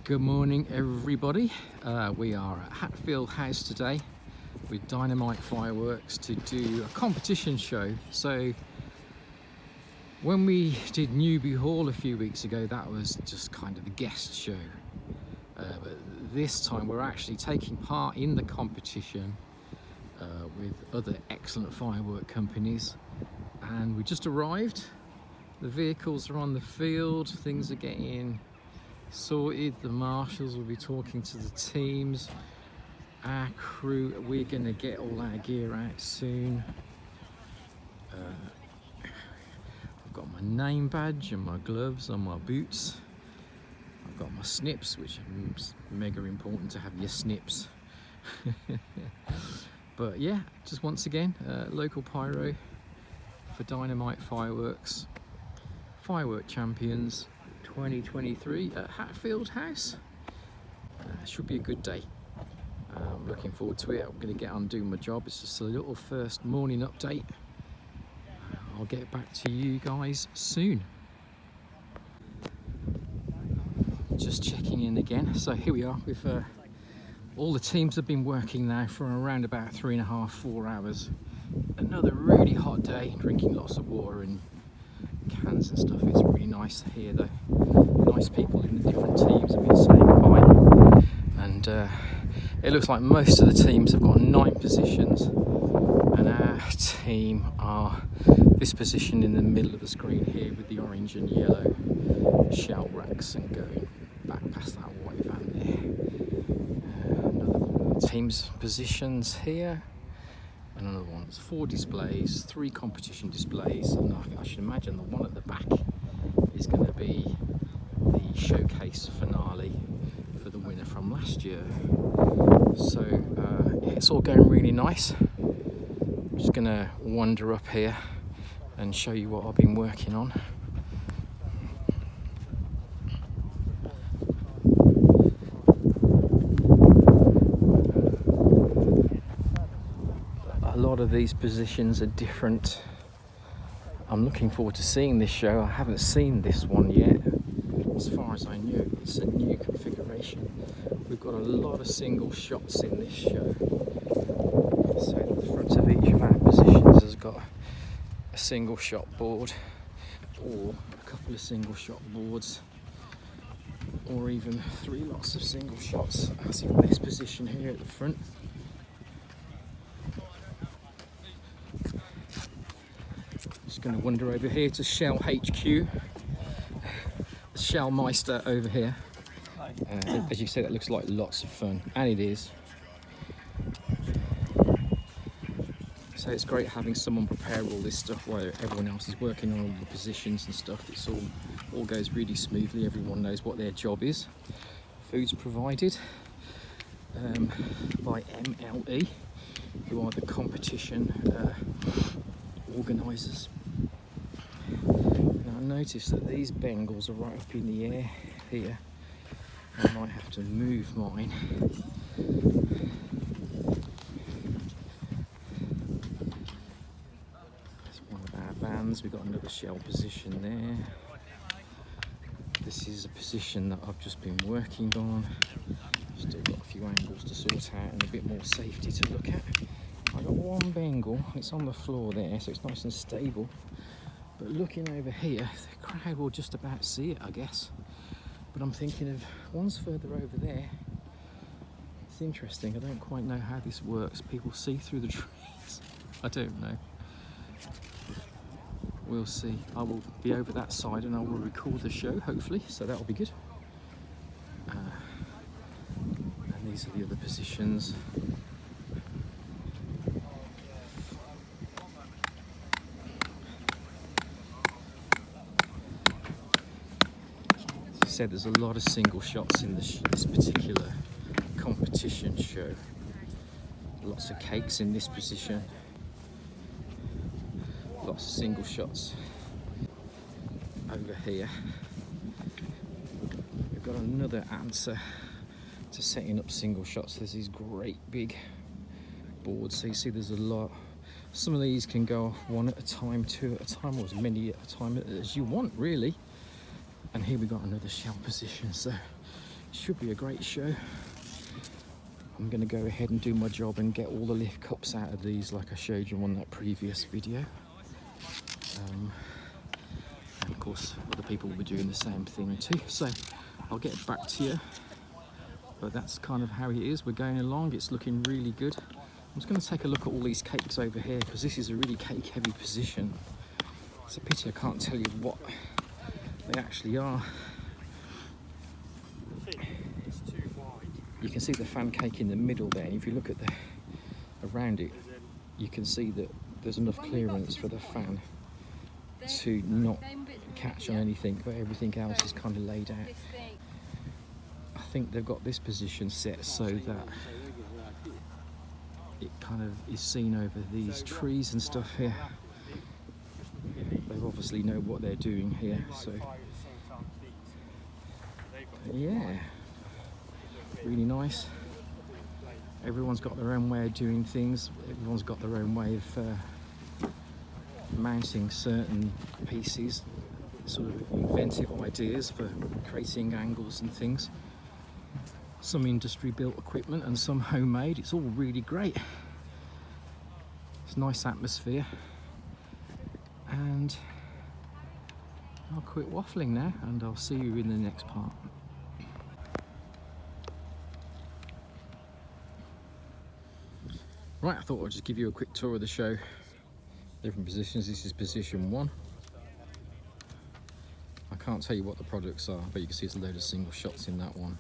Good morning everybody. We are at Hatfield House today with Dynamite Fireworks to do a competition show. So when we did Newby Hall a few weeks ago, that was just kind of a guest show. But this time we're actually taking part in the competition with other excellent firework companies. And we just arrived. The vehicles are on the field, things are getting sorted. The marshals will be talking to the teams. Our crew, we're gonna get all our gear out soon. I've got my name badge and my gloves and my boots. I've got my snips, which is mega important to have your snips. But yeah, just once again, local pyro for Dynamite Fireworks, Firework Champions 2023 at Hatfield House. Should be a good day. I'm looking forward to it. I'm going to get on doing my job. It's just a little first morning update. I'll get back to you guys soon. Just checking in again. So here we are with all the teams have been working now for around about 3.5–4 hours. Another really hot day, drinking lots of water and cans and stuff. It's really nice here though. Nice people in the different teams have been saying hi, and it looks like most of the teams have got 9 positions, and our team are this position in the middle of the screen here with the orange and yellow shell racks, and going back past that white van there. Another team's positions here. And another one. It's 4 displays, 3 competition displays, and I should imagine the one at the back is going to be the showcase finale for the winner from last year. So yeah, it's all going really nice. I'm just going to wander up here and show you what I've been working on. A lot of these positions are different. I'm looking forward to seeing this show. I haven't seen this one yet. As far as I know, it's a new configuration. We've got a lot of single shots in this show. So the front of each of our positions has got a single shot board, or a couple of single shot boards, or even 3 lots of single shots, as in this position here at the front. Just going to wander over here to Shell HQ, the Shell Meister over here. As you say, that looks like lots of fun, and it is. So it's great having someone prepare all this stuff while everyone else is working on all the positions and stuff. It's all goes really smoothly. Everyone knows what their job is. Food's provided by MLE, who are the competition organisers. Now I noticed that these Bengals are right up in the air here. I might have to move mine. That's one of our vans. We've got another shell position there. This is a position that I've just been working on. Still got a few angles to sort out and a bit more safety to look at. I got one Bengal, it's on the floor there, so it's nice and stable. But looking over here, the crowd will just about see it, I guess. But I'm thinking of one's further over there. It's interesting, I don't quite know how this works. People see through the trees. I don't know. We'll see. I will be over that side and I will record the show, hopefully, so that'll be good. And these are the other positions. Said there's a lot of single shots in this particular competition show. Lots of cakes in this position. Lots of single shots over here. We've got another answer to setting up single shots. There's these great big boards. So you see there's a lot. Some of these can go off 1 at a time, 2 at a time, or as many at a time as you want, really. And here we got another shell position, so Should be a great show. I'm going to go ahead and do my job and get all the lift cups out of these like I showed you on that previous video. And of course other people will be doing the same thing too. So I'll get back to you. But that's kind of how it is. We're going along. It's looking really good. I'm just going to take a look at all these cakes over here because this is a really cake heavy position. It's a pity I can't tell you what they actually are. You can see the fan cake in the middle there, and if you look at the around it, you can see that there's enough clearance for the fan to not catch on anything, but everything else is kind of laid out. I think they've got this position set so that it kind of is seen over these trees and stuff here. They obviously know what they're doing here, so yeah, really nice. Everyone's got their own way of doing things. Everyone's got their own way of mounting certain pieces, sort of inventive ideas for creating angles and things. Some industry built equipment and some homemade. It's all really great. It's a nice atmosphere. And I'll quit waffling now and I'll see you in the next part. Right, I thought I'd just give you a quick tour of the show. Different positions. This is position 1. I can't tell you what the products are, but you can see there's a load of single shots in that one.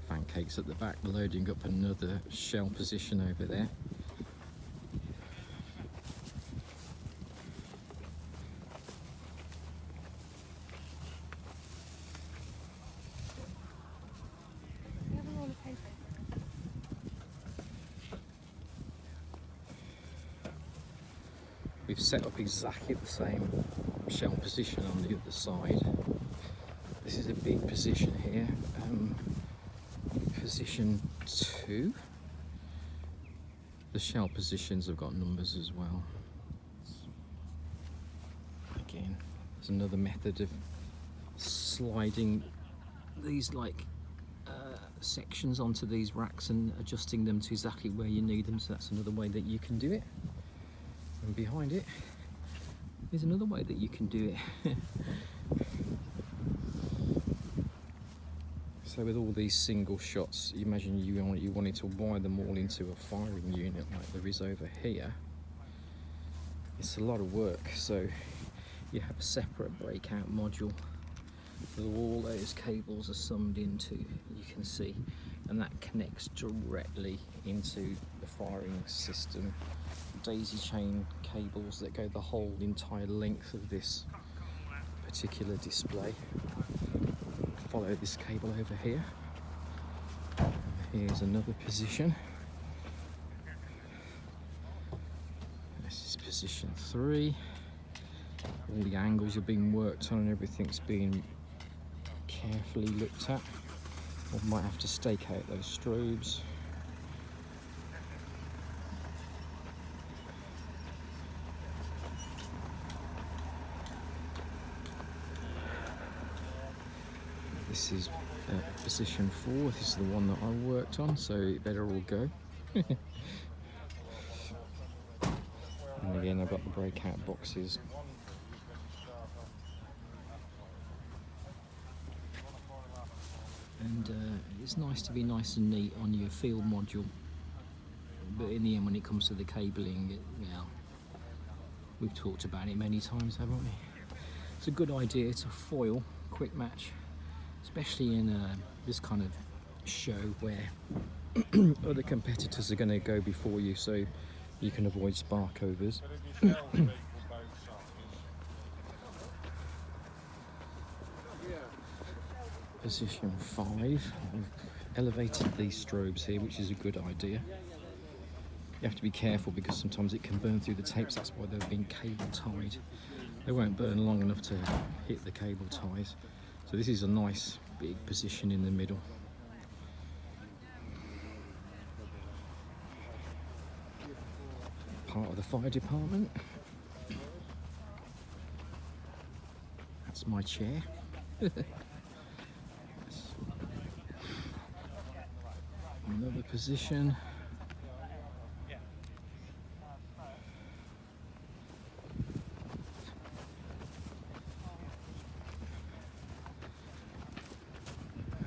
Fan cakes at the back, loading up another shell position over there. We've set up exactly the same shell position on the other side. This is a big position here. Position 2. The shell positions have got numbers as well. Again, there's another method of sliding these sections onto these racks and adjusting them to exactly where you need them. So that's another way that you can do it. And behind it is another way that you can do it. So with all these single shots, you imagine you wanted to wire them all into a firing unit like there is over here. It's a lot of work, so you have a separate breakout module that all those cables are summed into, you can see, and that connects directly into the firing system. Daisy chain cables that go the whole entire length of this particular display. Follow this cable over here. Here's another position. This is position 3. All the angles are being worked on and everything's being carefully looked at. I might have to stake out those strobes. This is position 4. This is the one that I worked on, so it better all go. And again, I've got the breakout boxes. And it's nice to be nice and neat on your field module, but in the end, when it comes to the cabling, we've talked about it many times, haven't we? It's a good idea to foil quick match, especially in this kind of show where other competitors are going to go before you, so you can avoid spark overs. Position 5. We've elevated these strobes here, which is a good idea. You have to be careful because sometimes it can burn through the tapes. That's why they've been cable tied. They won't burn long enough to hit the cable ties. So this is a nice big position in the middle. Part of the fire department. That's my chair. Another position.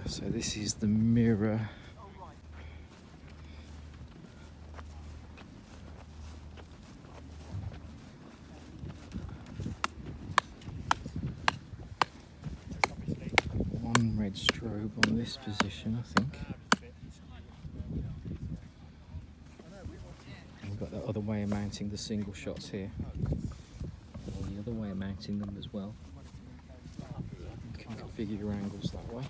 So this is the mirror. One red strobe on this position, I think. And we've got the other way of mounting the single shots here. Or the other way of mounting them as well. You can configure your angles that way.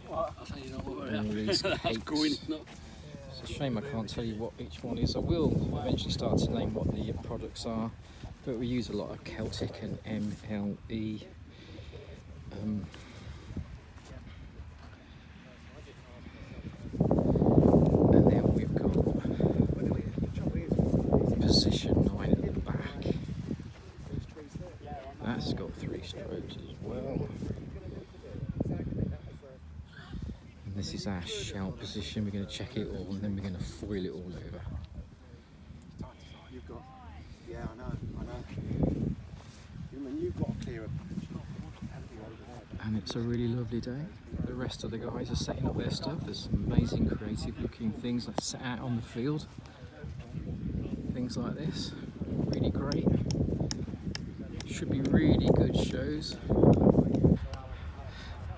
And these cakes. It's a shame I can't tell you what each one is. I will eventually start to name what the products are, but we use a lot of Celtic and MLE. And then we've got position 9 at the back. That's got 3 strokes as well. And this is our shell position. We're going to check it all and then we're going to foil it all over. You've got, yeah, I know. You've got a clearer. And it's a really lovely day. The rest of the guys are setting up their stuff. There's some amazing creative looking things that set out on the field. Things like this, really great. Should be really good shows.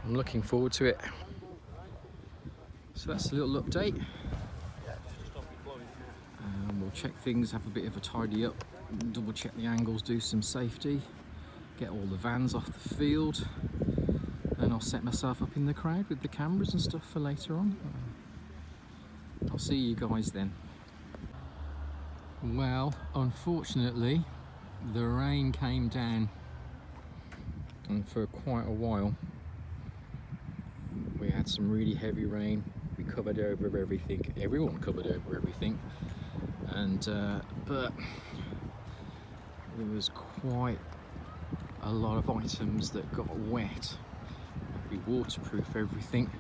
I'm looking forward to it. So that's a little update. We'll check things, have a bit of a tidy up, double check the angles, do some safety, get all the vans off the field. Then I'll set myself up in the crowd with the cameras and stuff for later on. I'll see you guys then. Well, unfortunately, the rain came down, and for quite a while we had some really heavy rain. We covered over everything. Everyone covered over everything, and but there was quite a lot of items that got wet. We waterproof everything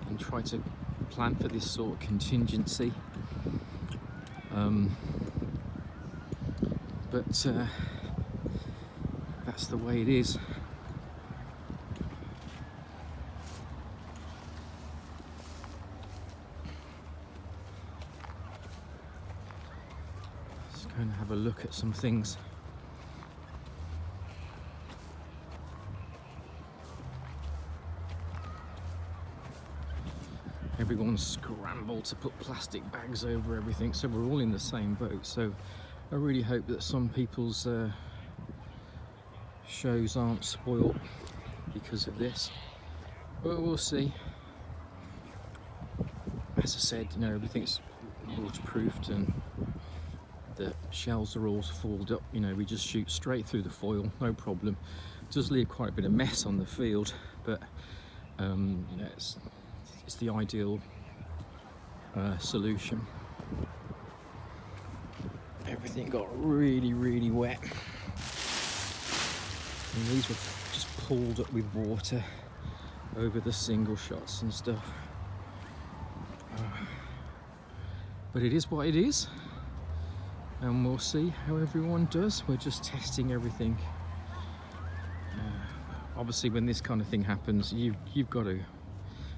and try to plan for this sort of contingency. But that's the way it is. Let's go and have a look at some things. Everyone's scrambled to put plastic bags over everything, so we're all in the same boat. So I really hope that some people's shows aren't spoiled because of this, but we'll see. As I said, you know, everything's waterproofed and the shells are all foiled up. You know, we just shoot straight through the foil, no problem. It does leave quite a bit of mess on the field, but you know, it's the ideal solution. Everything got really wet, and these were just pulled up with water over the single shots and stuff. But it is what it is, and we'll see how everyone does. We're just testing everything. Obviously when this kind of thing happens, you've got to,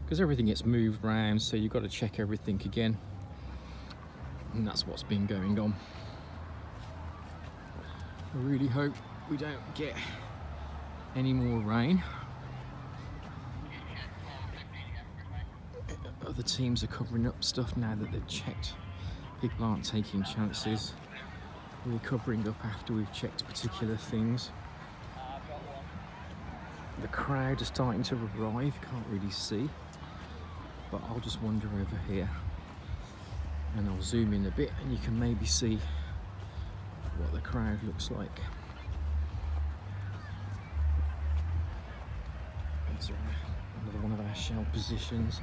because everything gets moved around, so you've got to check everything again, and that's what's been going on. I really hope we don't get any more rain. Other teams are covering up stuff now that they've checked. People aren't taking chances. We're covering up after we've checked particular things. The crowd is starting to arrive, can't really see, but I'll just wander over here and I'll zoom in a bit and you can maybe see what the crowd looks like. These are another one of our shell positions.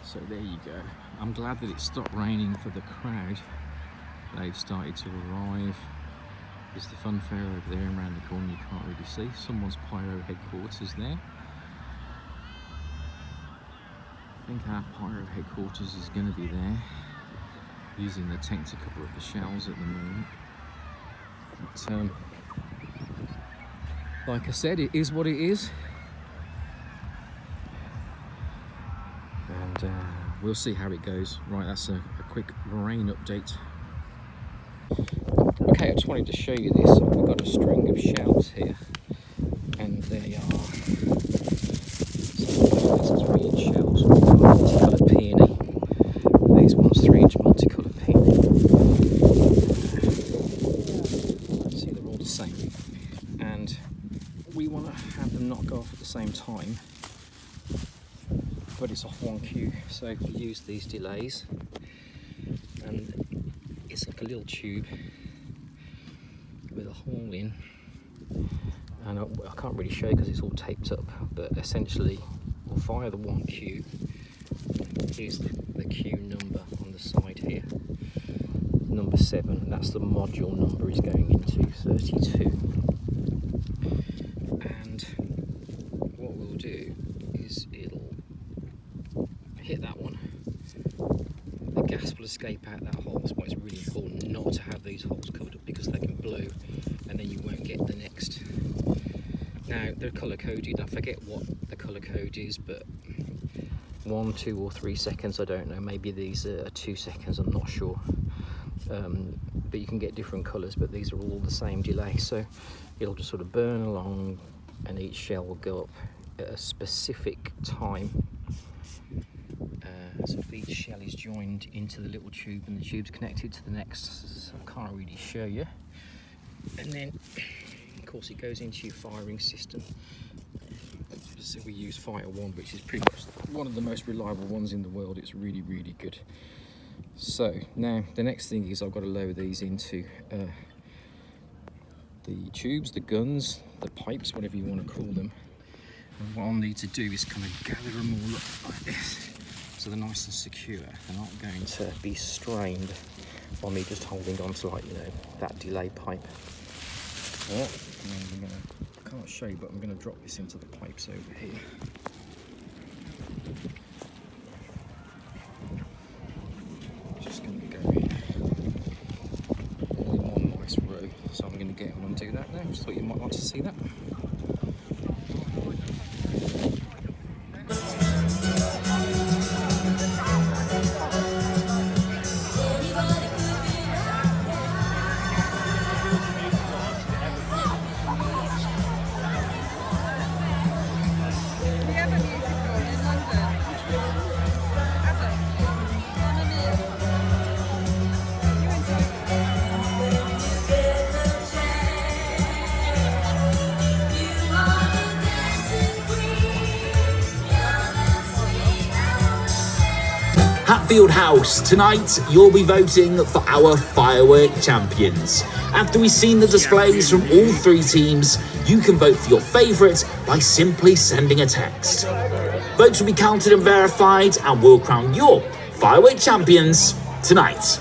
So there you go. I'm glad that it stopped raining for the crowd. They've started to arrive. There's the funfair over there and around the corner you can't really see. Someone's pyro headquarters there. I think our pyro headquarters is going to be there, using the tent to cover up the shells at the moment. But, like I said, it is what it is. And we'll see how it goes. Right, that's a quick rain update. Okay, I just wanted to show you this. We've got a string of shells here, and they are, so these 3-inch shells, multicoloured peony. These ones 3-inch multicoloured peony. See, they're all the same, and we want to have them not go off at the same time, but it's off one cue. So we use these delays, and it's like a little tube with a hole in, and I can't really show because it's all taped up, but essentially we'll fire the 1 cue. Here's the cue number on the side here, number 7. That's the module number he's going into, 32. And what we'll do is it'll hit that one. The gas will escape out that hole. That's why it's really important not to have these holes covered up, because they can blow and then you won't get the next. Now they're colour coded. I forget what the colour code is, but 1, 2 or 3 seconds, I don't know. Maybe these are 2 seconds, I'm not sure. But you can get different colours, but these are all the same delay, so it'll just sort of burn along and each shell will go up at a specific time. So if each shell is joined into the little tube and the tube's connected to the next, so I can't really show you. And then of course it goes into your firing system. So we use Fire 1, which is pretty much one of the most reliable ones in the world. It's really, really good. So now the next thing is I've got to lower these into the tubes, the guns, the pipes, whatever you want to call them. And what I'll need to do is kind of gather them all up like this, so they're nice and secure. They're not going to be strained by me just holding on to, like, you know, that delay pipe. Yeah. And I can't show you, but I'm going to drop this into the pipes over here. Just going to go in all in one nice row. So I'm going to get on and do that now. Just thought you might like to see that. Hatfield House, tonight you'll be voting for our Firework champions. After we've seen the displays from all 3 teams, you can vote for your favourite by simply sending a text. Votes will be counted and verified, and we'll crown your Firework champions tonight.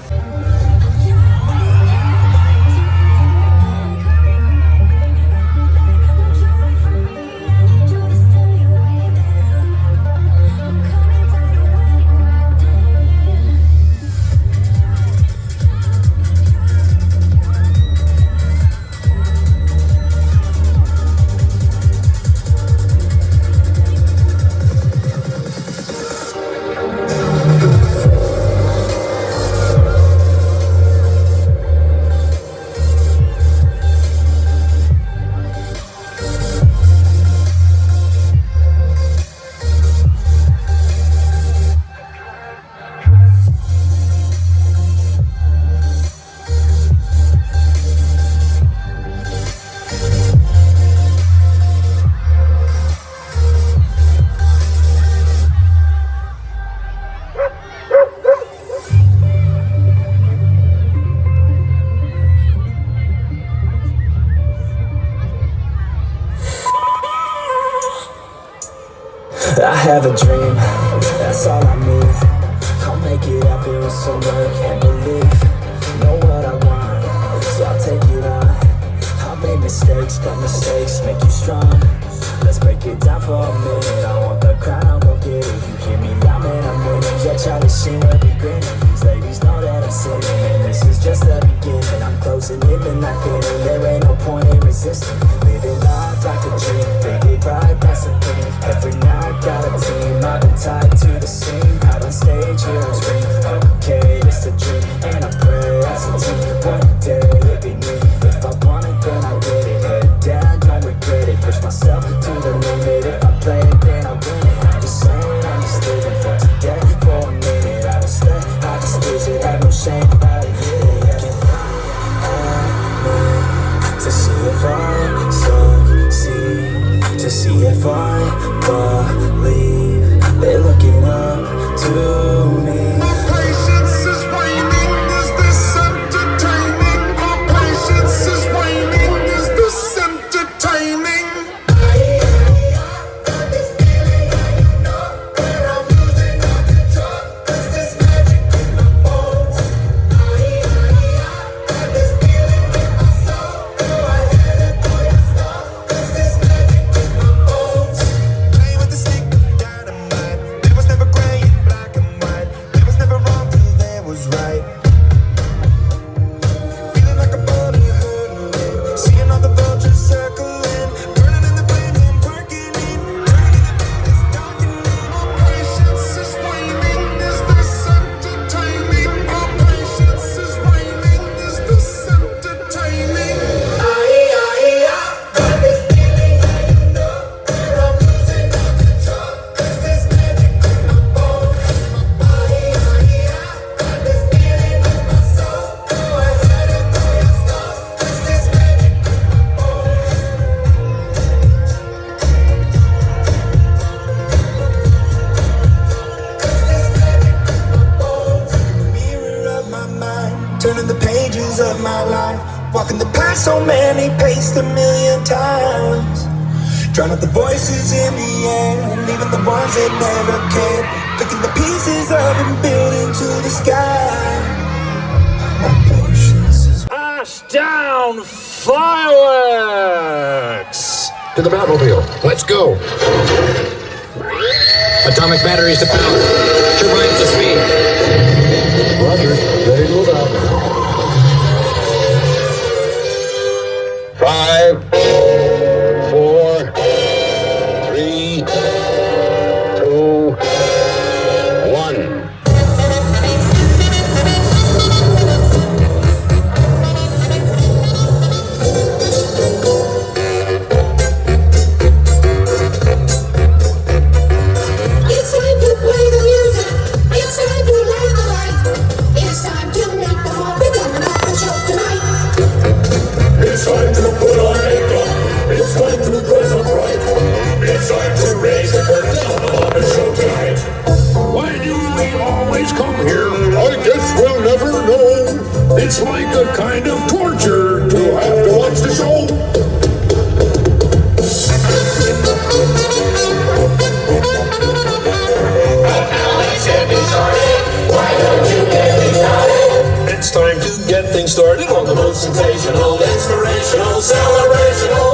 I have a dream, that's all I need. I'll make it happen with some work and belief. Know what mistakes, but mistakes make you strong. Let's break it down for a minute. I want the crown, I'll go get it. You hear me loud, man, I'm winning. Yeah, Charlie Sheen will be grinning. These ladies know that I'm sinning, and this is just the beginning. I'm closing in and not getting. There ain't no point in resisting. Living life like a dream, baby, right, that's the thing. Every night got a team, I've been tied to the scene. Out on stage, here on screen. Okay, it's a dream, and I pray as a team. One day it'll be me. If I want it, then I get it. Head down, don't regret it. Push myself to the limit. If I play it, then I win it. I'm just saying, I'm just living for today. For a minute, I don't stay, I just lose it. Have no shame about it. To see if I succeed, to see if I believe they're looking up to me. My patience is waning, is this entertaining? My patience is waning, is this entertaining? Turning the pages of my life, walking the path so many paced a million times. Drown out the voices in the air, leaving the ones that never cared. Picking the pieces up and building to the sky. My patience is Down Fireworks! To the Batmobile. Let's go. Atomic batteries to power. Turbines to speed. Roger, ready to move out. 5, 4, 3, 2, 1. It's time to play the music. It's time to light the light. It's time to make the hall become an opera show tonight. It's time to put on makeup. It's time to dress up right. It's time to raise the curtain on the show tonight. Why do we always come here? I guess we'll never know. It's like a kind of torture To have to watch the show. It's time to get things started on the most sensational, inspirational, celebrational